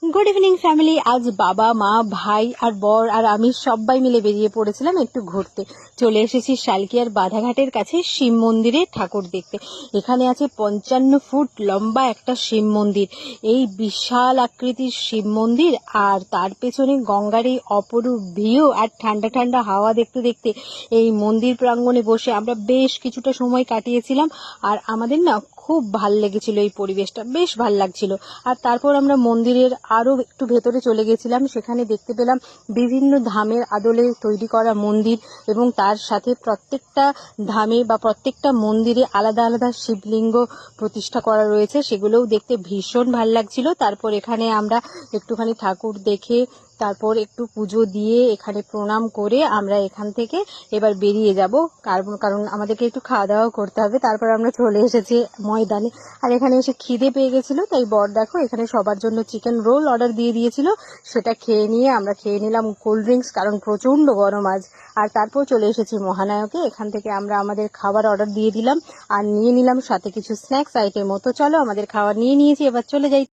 Good evening family. আজ বাবা মা ভাই আর বর আর আমি সবাই মিলে বেরিয়ে পড়েছিলাম একটু ঘুরতে। চলে এসেছি শালকিয়ার বাধাঘাটের কাছে শিব মন্দিরে ঠাকুর দেখতে। এখানে আছে 55 ফুট লম্বা একটা শিব মন্দির। এই বিশাল আকৃতির শিব মন্দির আর তার পেছনে গঙ্গার এই অপরূপ ভিউ আর ঠান্ডা ঠান্ডা হাওয়া দেখতে দেখতে এই মন্দির প্রাঙ্গণে বসে আমরা বেশ কিছুটা সময় কাটিয়েছিলাম। আর আমাদের না খুব ভাল লেগেছিল, এই পরিবেশটা বেশ ভাল লাগছিল। আর তারপর আমরা মন্দিরের আরো একটু ভেতরে চলে গেছিলাম। সেখানে দেখতে পেলাম বিভিন্ন ধামের আদলে তৈরি করা মন্দির এবং তার সাথে প্রত্যেকটা ধামে বা প্রত্যেকটা মন্দিরে আলাদা আলাদা শিবলিঙ্গ প্রতিষ্ঠা করা রয়েছে, সেগুলোও দেখতে ভীষণ ভাল লাগছিল। তারপর এখানে আমরা একটুখানি ঠাকুর দেখে তারপর একটু পুজো দিয়ে এখানে প্রণাম করে আমরা এখান থেকে এবার বেরিয়ে যাব, কারণ আমাদেরকে একটু খাওয়া দাওয়া করতে হবে। তারপর আমরা চলে এসেছি ময়দানে। আর এখানে এসে খিদে পেয়ে গেছিল, তাই বর দেখো এখানে সবার জন্য চিকেন রোল অর্ডার দিয়ে দিয়েছিল। সেটা খেয়ে নিয়ে আমরা খেয়ে নিলাম কোল্ড ড্রিঙ্কস, কারণ প্রচন্ড গরম আজ। আর তারপর চলে এসেছি মহানায়কে। এখান থেকে আমরা আমাদের খাবার অর্ডার দিয়ে দিলাম আর নিয়ে নিলাম সাথে কিছু স্ন্যাক্স আইটেমও। তো চলো আমাদের খাবার নিয়ে নিয়েছি, এবার চলে যাই।